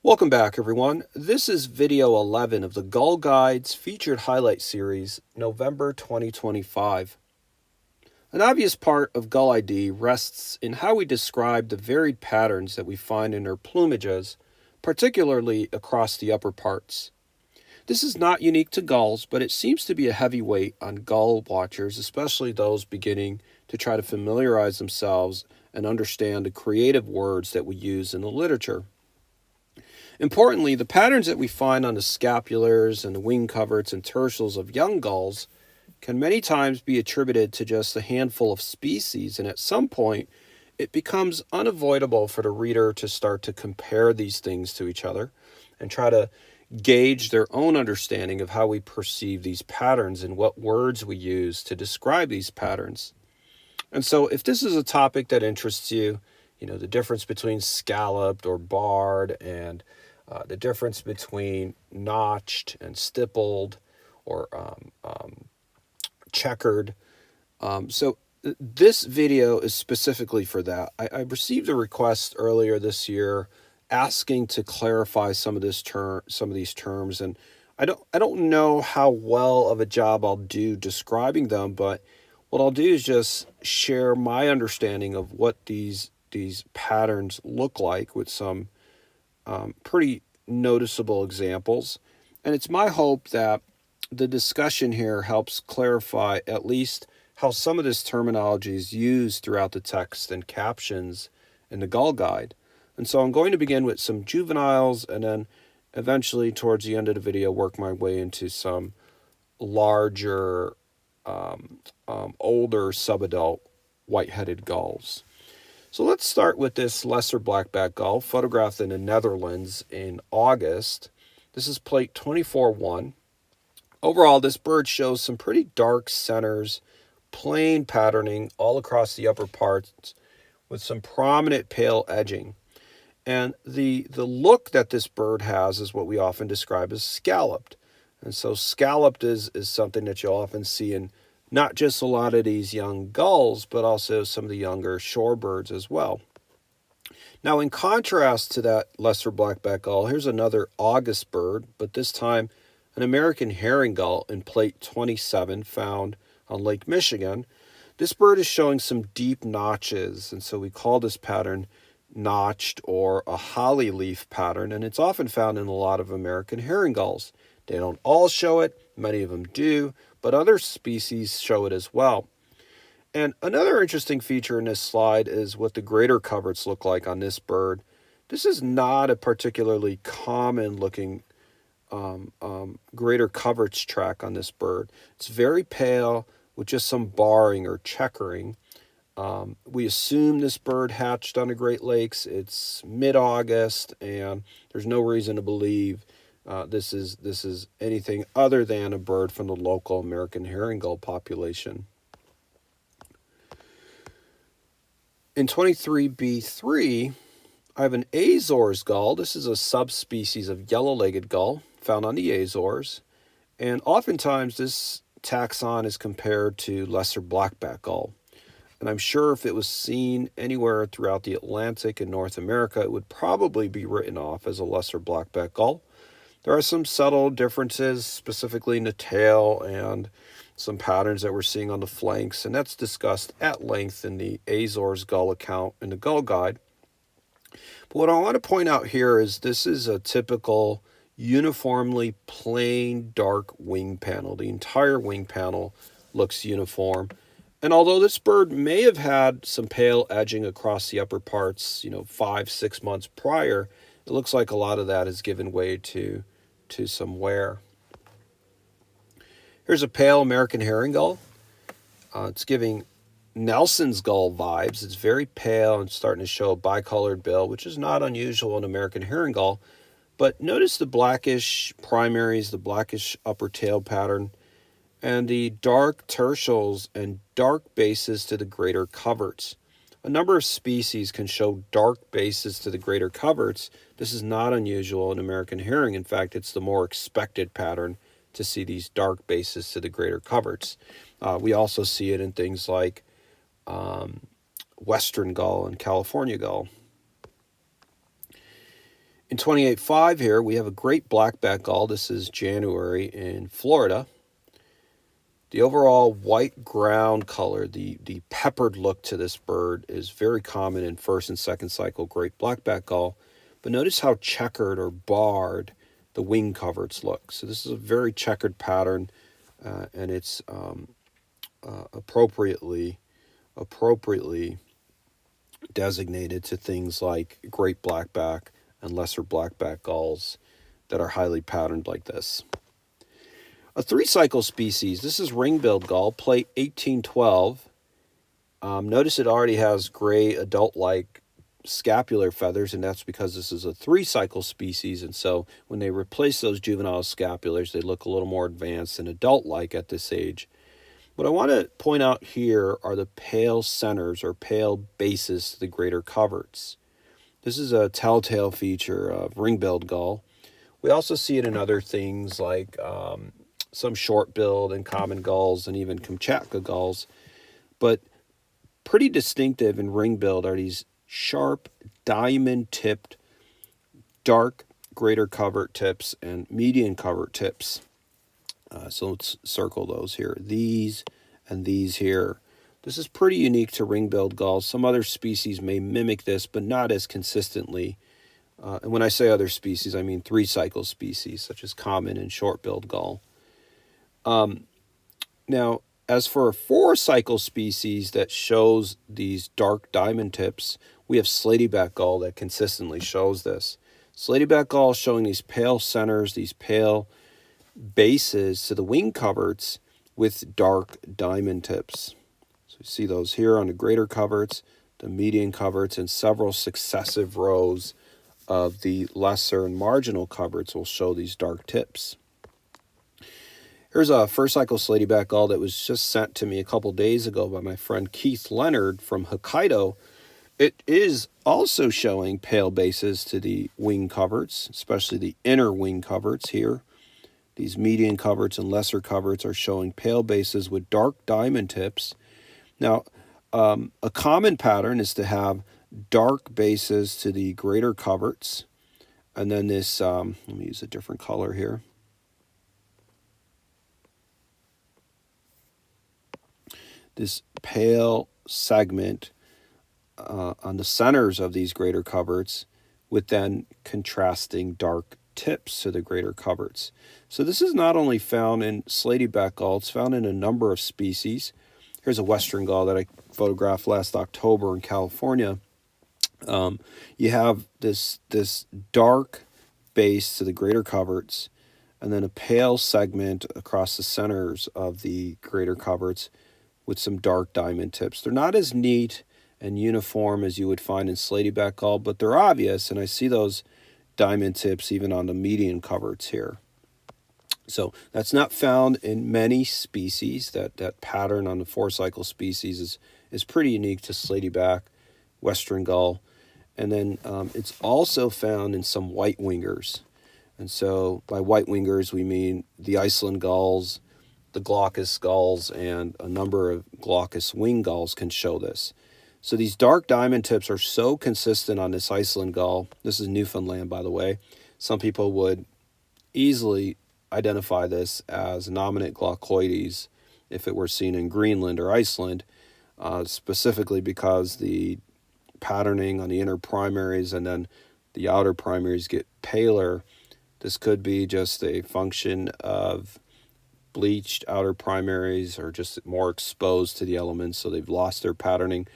Welcome back, everyone. This is video 11 of the Gull Guides featured highlight series, November 2025. An obvious part of Gull ID rests in how we describe the varied patterns that we find in their plumages, particularly across the upper parts. This is not unique to gulls, but it seems to be a heavy weight on gull watchers, especially those beginning to try to familiarize themselves and understand the creative words that we use in the literature. Importantly, the patterns that we find on the scapulars and the wing coverts and tertials of young gulls can many times be attributed to just a handful of species, and at some point, it becomes unavoidable for the reader to start to compare these things to each other and try to gauge their own understanding of how we perceive these patterns and what words we use to describe these patterns. And so, if this is a topic that interests you, the difference between scalloped or barred and the difference between notched and stippled or checkered. This video is specifically for that. I received a request earlier this year asking to clarify some of these terms, and I don't know how well of a job I'll do describing them, but what I'll do is just share my understanding of what these patterns look like with some pretty noticeable examples. And it's my hope that the discussion here helps clarify at least how some of this terminology is used throughout the text and captions in the Gull Guide. And so I'm going to begin with some juveniles and then eventually towards the end of the video work my way into some larger, older subadult white-headed gulls. So let's start with this lesser black-backed gull, photographed in the Netherlands in August. This is plate 24-1. Overall, this bird shows some pretty dark centers, plain patterning all across the upper parts with some prominent pale edging. And the look that this bird has is what we often describe as scalloped. And so scalloped is something that you'll often see in not just a lot of these young gulls, but also some of the younger shorebirds as well. Now, in contrast to that lesser black-backed gull, here's another August bird, but this time an American herring gull in plate 27 found on Lake Michigan. This bird is showing some deep notches, and so we call this pattern notched or a holly leaf pattern, and it's often found in a lot of American herring gulls. They don't all show it, many of them do, but other species show it as well. And another interesting feature in this slide is what the greater coverts look like on this bird. This is not a particularly common looking greater coverts track on this bird. It's very pale with just some barring or checkering. We assume this bird hatched on the Great Lakes. It's mid-August, and there's no reason to believe this is anything other than a bird from the local American herring gull population. In 23B3, I have an Azores gull. This is a subspecies of yellow-legged gull found on the Azores, and oftentimes this taxon is compared to lesser black-backed gull. And I'm sure if it was seen anywhere throughout the Atlantic and North America, it would probably be written off as a lesser black-backed gull. There are some subtle differences, specifically in the tail and some patterns that we're seeing on the flanks, and that's discussed at length in the Azores gull account in the Gull Guide. But what I want to point out here is this is a typical uniformly plain dark wing panel. The entire wing panel looks uniform. And although this bird may have had some pale edging across the upper parts, 5-6 months prior, it looks like a lot of that has given way to some wear. Here's a pale American herring gull. It's giving Nelson's gull vibes. It's very pale and starting to show a bicolored bill, which is not unusual in American herring gull. But notice the blackish primaries, the blackish upper tail pattern, and the dark tertials and dark bases to the greater coverts. A number of species can show dark bases to the greater coverts. This is not unusual in American herring. In fact, it's the more expected pattern to see these dark bases to the greater coverts. We also see it in things like Western gull and California gull. In 28.5 here, we have a great black-backed gull. This is January in Florida. The overall white ground color, the peppered look to this bird is very common in first and second cycle great black-backed gull. But notice how checkered or barred the wing coverts look. So this is a very checkered pattern, and it's appropriately designated to things like great blackback and lesser blackback gulls that are highly patterned like this. A three-cycle species, this is ring-billed gull, plate 1812. Notice it already has gray adult-like scapular feathers, and that's because this is a three-cycle species, and so when they replace those juvenile scapulars, they look a little more advanced and adult-like at this age. What I want to point out here are the pale centers or pale bases to the greater coverts. This is a telltale feature of ring-billed gull. We also see it in other things like some short-billed and common gulls and even Kamchatka gulls. But pretty distinctive in ring-billed are these sharp, diamond-tipped, dark greater covert tips and median covert tips. So let's circle those here. These and these here. This is pretty unique to ring-billed gulls. Some other species may mimic this, but not as consistently. And when I say other species, I mean three-cycle species, such as common and short-billed gull. Now, as for a four-cycle species that shows these dark diamond tips, we have slaty-back gull that consistently shows this. Slaty-back gull showing these pale centers, these pale bases to the wing coverts with dark diamond tips. So you see those here on the greater coverts, the median coverts, and several successive rows of the lesser and marginal coverts will show these dark tips. Here's a first cycle slaty-back gull that was just sent to me a couple days ago by my friend Keith Leonard from Hokkaido. It is also showing pale bases to the wing coverts, especially the inner wing coverts here. These median coverts and lesser coverts are showing pale bases with dark diamond tips. Now, a common pattern is to have dark bases to the greater coverts, and then this, let me use a different color here. This pale segment on the centers of these greater coverts with then contrasting dark tips to the greater coverts. So this is not only found in slaty-back gull, it's found in a number of species. Here's a western gull that I photographed last October in California. You have this dark base to the greater coverts and then a pale segment across the centers of the greater coverts with some dark diamond tips. They're not as neat and uniform as you would find in slaty-back gull, but they're obvious, and I see those diamond tips even on the median coverts here. So that's not found in many species. That pattern on the four-cycle species is pretty unique to slaty-back, western gull. And then it's also found in some white wingers. And so by white wingers, we mean the Iceland gulls, the glaucous gulls, and a number of glaucous wing gulls can show this. So these dark diamond tips are so consistent on this Iceland gull. This is Newfoundland, by the way. Some people would easily identify this as nominate glaucoides if it were seen in Greenland or Iceland, specifically because the patterning on the inner primaries and then the outer primaries get paler. This could be just a function of bleached outer primaries or just more exposed to the elements, so they've lost their patterning.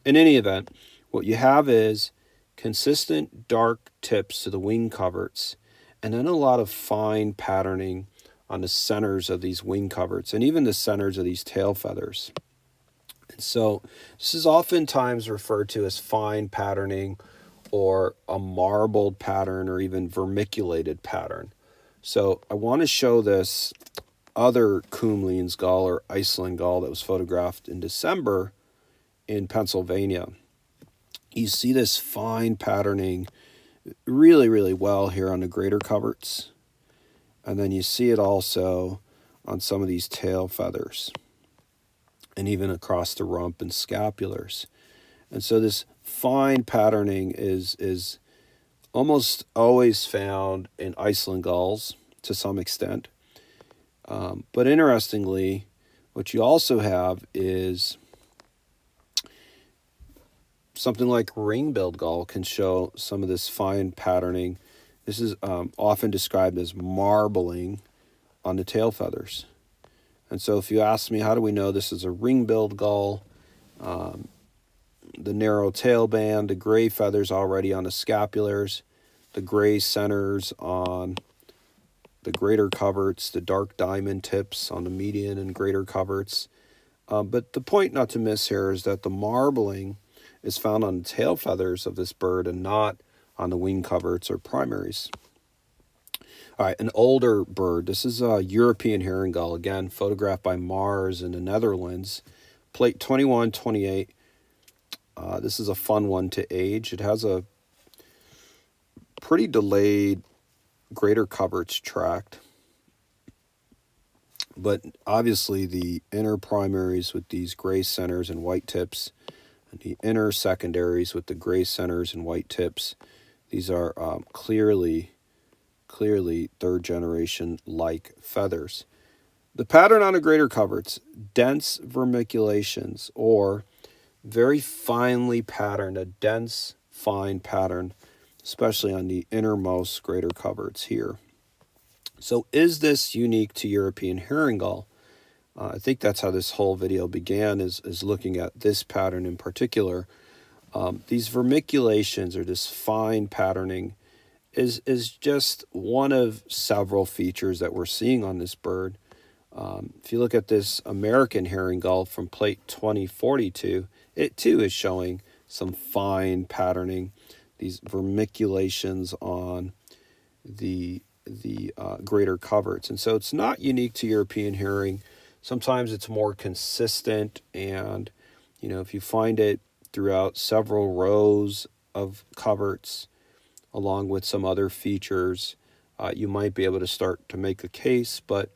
In any event, what you have is consistent dark tips to the wing coverts and then a lot of fine patterning on the centers of these wing coverts and even the centers of these tail feathers. And so this is oftentimes referred to as fine patterning or a marbled pattern or even vermiculated pattern. So I want to show this other Kumlien's gull or Iceland gull that was photographed in December in Pennsylvania. You see this fine patterning really, really well here on the greater coverts. And then you see it also on some of these tail feathers and even across the rump and scapulars. And so this fine patterning is almost always found in Iceland gulls to some extent. But interestingly, what you also have is something like ring-billed gull can show some of this fine patterning. This is often described as marbling on the tail feathers. And so if you ask me, how do we know this is a ring-billed gull? The narrow tail band, the gray feathers already on the scapulars, the gray centers on the greater coverts, the dark diamond tips on the median and greater coverts. But the point not to miss here is that the marbling is found on the tail feathers of this bird and not on the wing coverts or primaries. All right, an older bird. This is a European herring gull, again, photographed by Mars in the Netherlands. Plate 2128. This is a fun one to age. It has a pretty delayed greater coverts tract, but obviously the inner primaries with these gray centers and white tips, and the inner secondaries with the gray centers and white tips, these are clearly third generation like feathers. The pattern on the greater coverts, dense vermiculations, or very finely patterned, a dense fine pattern, especially on the innermost greater coverts here. So is this unique to European herring gull? I think that's how this whole video began, is looking at this pattern in particular. These vermiculations, or this fine patterning, is just one of several features that we're seeing on this bird. If you look at this American herring gull from plate 2042, it too is showing some fine patterning, these vermiculations on the greater coverts. And so it's not unique to European herring. Sometimes it's more consistent, and if you find it throughout several rows of coverts along with some other features, you might be able to start to make a case. But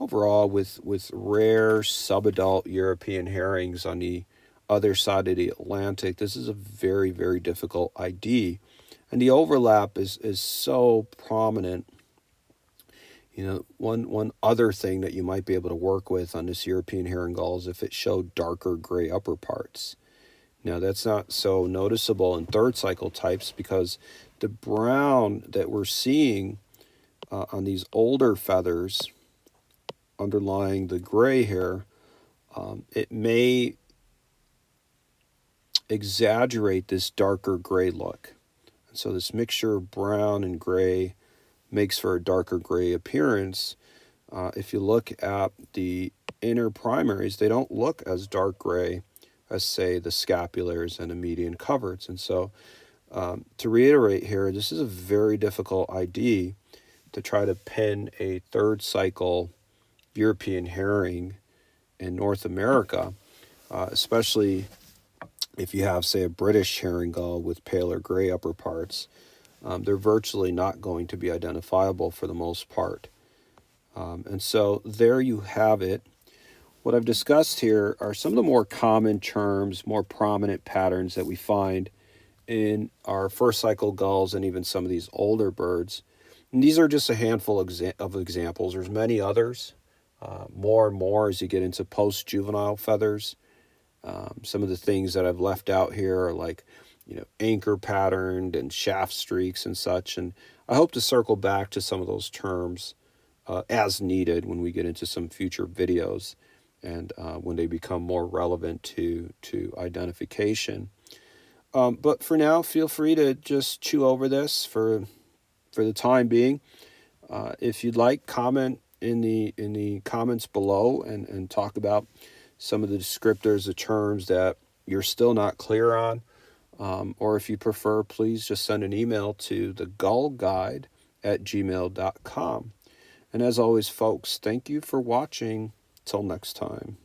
overall, with rare subadult European herrings on the other side of the Atlantic, this is a very, very difficult ID. And the overlap is so prominent. One other thing that you might be able to work with on this European herring gull is if it showed darker gray upper parts. Now, that's not so noticeable in third cycle types because the brown that we're seeing on these older feathers underlying the gray hair, it may exaggerate this darker gray look. And so this mixture of brown and gray makes for a darker gray appearance. If you look at the inner primaries, they don't look as dark gray as, say, the scapulars and the median coverts. And so to reiterate here, this is a very difficult ID to try to pin a third cycle European herring in North America, especially if you have, say, a British herring gull with paler gray upper parts. They're virtually not going to be identifiable for the most part. And so there you have it. What I've discussed here are some of the more common terms, more prominent patterns that we find in our first cycle gulls and even some of these older birds. And these are just a handful of examples. There's many others, more and more as you get into post-juvenile feathers. Some of the things that I've left out here are like, anchor patterned and shaft streaks and such. And I hope to circle back to some of those terms as needed when we get into some future videos and when they become more relevant to identification. But for now, feel free to just chew over this for the time being. If you'd like, comment in the comments below and talk about some of the descriptors, the terms that you're still not clear on. Or if you prefer, please just send an email to thegullguide@gmail.com. And as always, folks, thank you for watching. Till next time.